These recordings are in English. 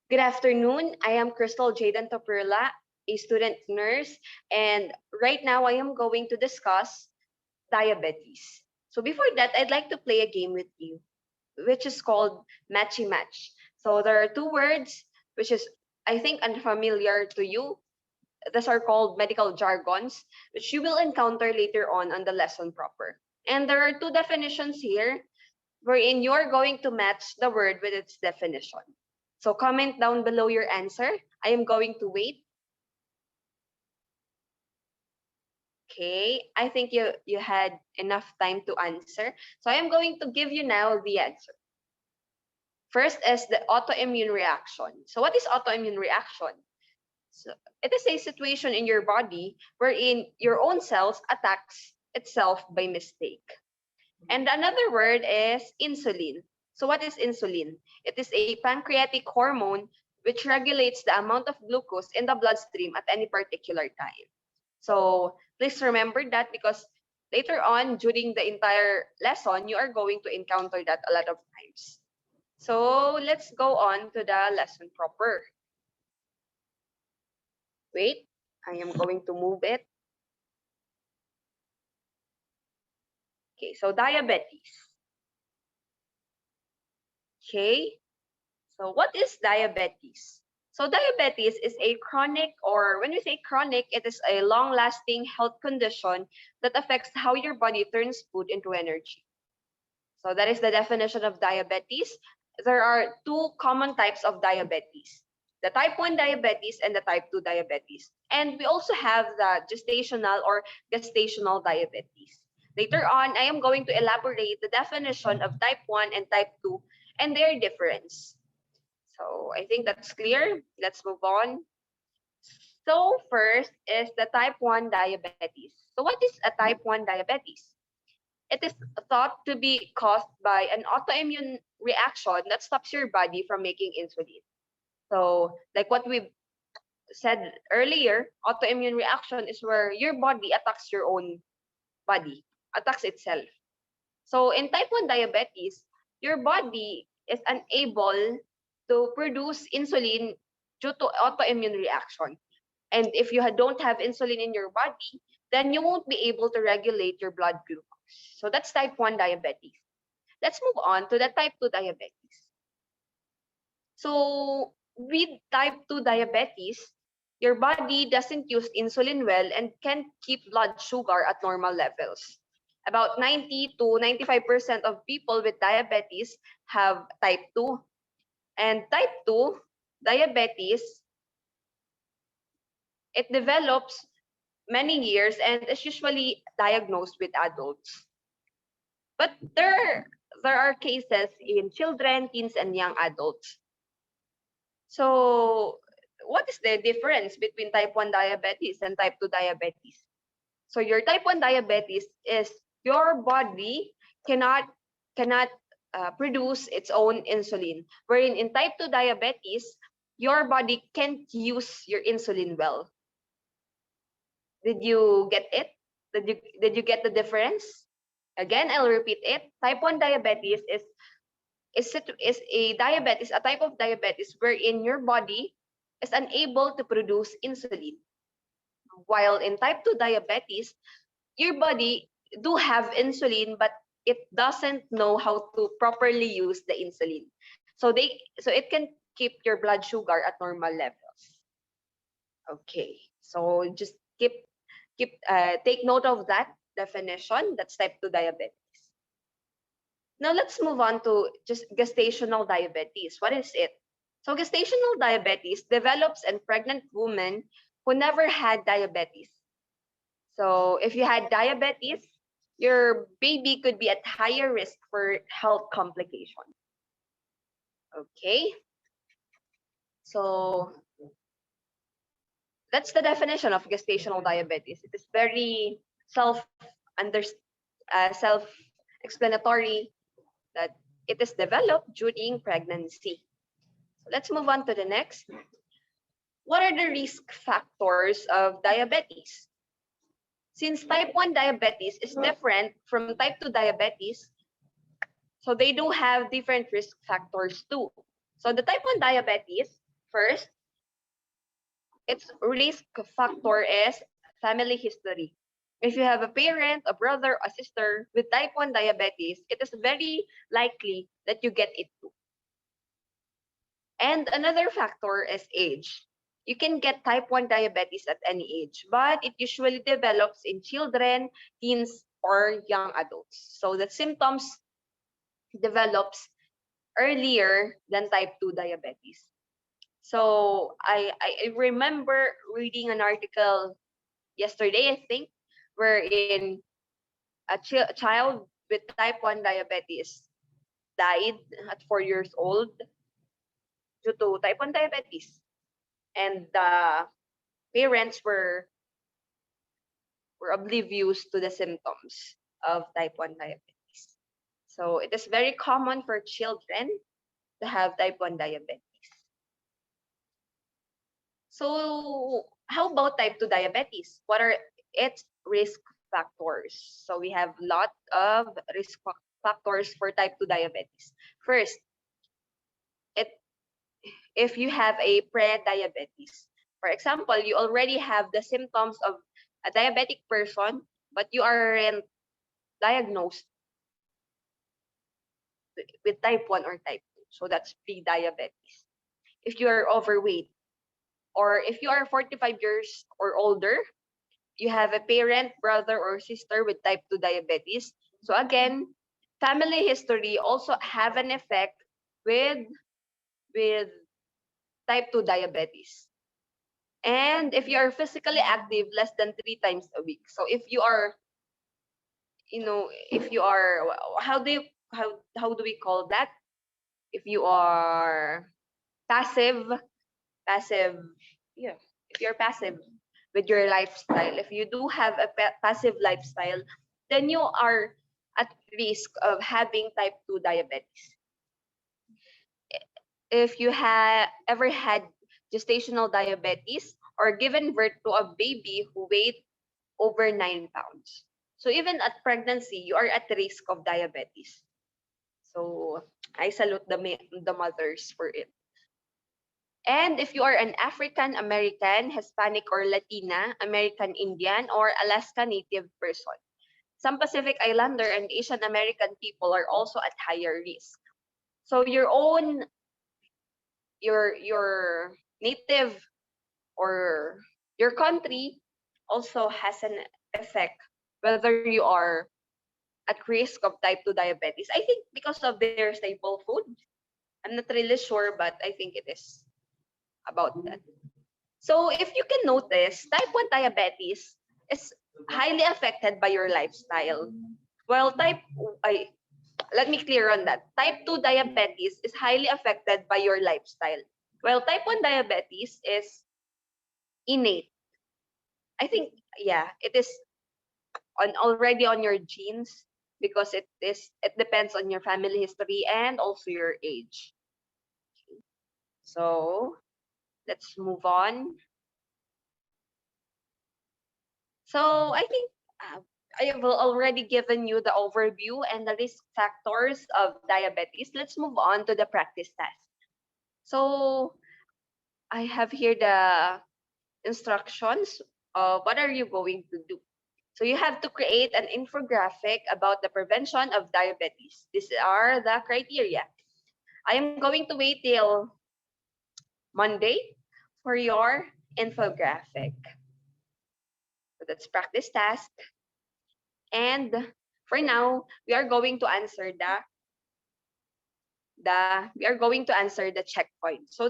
Good afternoon. I am Crystal Jaden Toperla, a student nurse, and right now I am going to discuss diabetes. So before that, I'd like to play a game with you, which is called Matchy Match. So there are two words, which is I think unfamiliar to you. These are called medical jargons, which you will encounter later on the lesson proper. And there are two definitions here wherein you're going to match the word with its definition. So comment down below your answer. I am going to wait. Okay, I think you had enough time to answer. So I am going to give you now the answer. First is the autoimmune reaction. So what is autoimmune reaction? So it is a situation in your body wherein your own cells attacks itself by mistake. And another word is insulin. So what is insulin? It is a pancreatic hormone which regulates the amount of glucose in the bloodstream at any particular time. So please remember that because later on during the entire lesson, you are going to encounter that a lot of times. So let's go on to the lesson proper. Wait, I am going to move it. Okay, so diabetes. Okay, so what is diabetes? So diabetes is a chronic, or when we say chronic, it is a long-lasting health condition that affects how your body turns food into energy. So that is the definition of diabetes. There are two common types of diabetes, the type 1 diabetes and the type 2 diabetes. And we also have the gestational or gestational diabetes. Later on, I am going to elaborate the definition of type 1 and type 2 and their difference. So I think that's clear. Let's move on. So first is the type 1 diabetes. So what is a type 1 diabetes? It is thought to be caused by an autoimmune reaction that stops your body from making insulin. So, like what we said earlier, autoimmune reaction is where your body attacks your own body, attacks itself. So, in type 1 diabetes, your body is unable to produce insulin due to autoimmune reaction. And if you don't have insulin in your body, then you won't be able to regulate your blood glucose. So that's type 1 diabetes. Let's move on to the type 2 diabetes. So with type 2 diabetes, your body doesn't use insulin well and can keep blood sugar at normal levels. About 90 to 95% of people with diabetes have type 2. And type 2 diabetes, it develops many years and is usually diagnosed with adults. But there are cases in children, teens, and young adults. So what is the difference between type 1 diabetes and type 2 diabetes? So your type 1 diabetes is your body cannot produce its own insulin. Wherein in type 2 diabetes, your body can't use your insulin well. Did you get it? Did you get the difference? Again, I'll repeat it. Type 1 diabetes is a diabetes, a type of diabetes wherein your body is unable to produce insulin. While in type 2 diabetes, your body do have insulin, but it doesn't know how to properly use the insulin. So it can keep your blood sugar at normal levels. Okay. So just take note of that definition. That's type 2 diabetes. Now let's move on to just gestational diabetes. What is it? So gestational diabetes develops in pregnant women who never had diabetes. So if you had diabetes, your baby could be at higher risk for health complications. Okay. So that's the definition of gestational diabetes. It is very self-explanatory that it is developed during pregnancy. So let's move on to the next. What are the risk factors of diabetes? Since type 1 diabetes is different from type 2 diabetes, so they do have different risk factors too. So the type 1 diabetes, First, its risk factor is family history. If you have a parent, a brother, a sister with type 1 diabetes, it is very likely that you get it too. And another factor is age. You can get type 1 diabetes at any age, but it usually develops in children, teens, or young adults. So the symptoms develops earlier than type 2 diabetes. So I remember reading an article yesterday, I think, wherein a child with type 1 diabetes died at 4 years old due to type 1 diabetes. And the parents were oblivious to the symptoms of type 1 diabetes. So it is very common for children to have type 1 diabetes. So how about type 2 diabetes? What are its risk factors? So we have a lot of factors for type 2 diabetes. First, it if you have a pre-diabetes. For example, you already have the symptoms of a diabetic person, but you aren't diagnosed with type 1 or type 2. So that's pre-diabetes. If you are overweight, or if you are 45 years or older, you have a parent, brother, or sister with type 2 diabetes. So again, family history also have an effect with type 2 diabetes. And if you are physically active less than 3 times a week. So if you are, if you are, how do we call that? If you are passive, passive, yeah, if you're passive with your lifestyle, if you do have a passive lifestyle, then you are at risk of having type 2 diabetes. If you have ever had gestational diabetes or given birth to a baby who weighed over 9 pounds. So even at pregnancy, you are at risk of diabetes. So I salute the mothers for it. And if you are an African American, Hispanic or Latina, American Indian, or Alaska Native person, some Pacific Islander and Asian American people are also at higher risk. So your native or your country also has an effect whether you are at risk of type 2 diabetes. I think because of their staple food. I'm not really sure, but I think it is about that. So if you can notice, type 1 diabetes is highly affected by your lifestyle. While let me clear on that. Type 2 diabetes is highly affected by your lifestyle. While type 1 diabetes is innate. I think, yeah, it is already on your genes because it depends on your family history and also your age. So let's move on. So I think I have already given you the overview and the risk factors of diabetes. Let's move on to the practice test. So I have here the instructions of what are you going to do. So you have to create an infographic about the prevention of diabetes. These are the criteria. I am going to wait till Monday for your infographic. So that's practice task. And for now, we are going to answer the checkpoint. So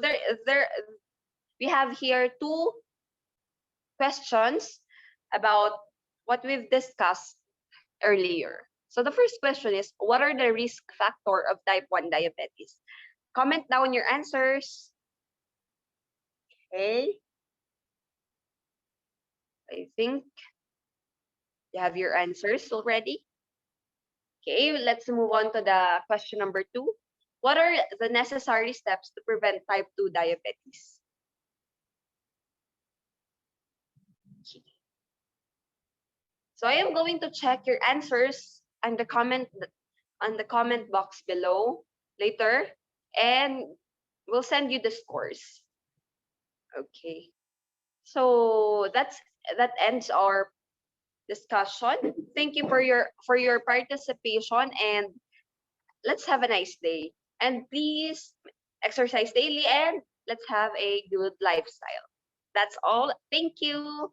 we have here two questions about what we've discussed earlier. So the first question is, what are the risk factor of type 1 diabetes? Comment down your answers. Okay. I think you have your answers already. Okay, let's move on to the question number 2. What are the necessary steps to prevent type 2 diabetes? So I am going to check your answers on the comment box below later, and we'll send you the scores. Okay. So that ends our discussion. Thank you for your participation, and let's have a nice day. And please exercise daily, and let's have a good lifestyle. That's all. Thank you.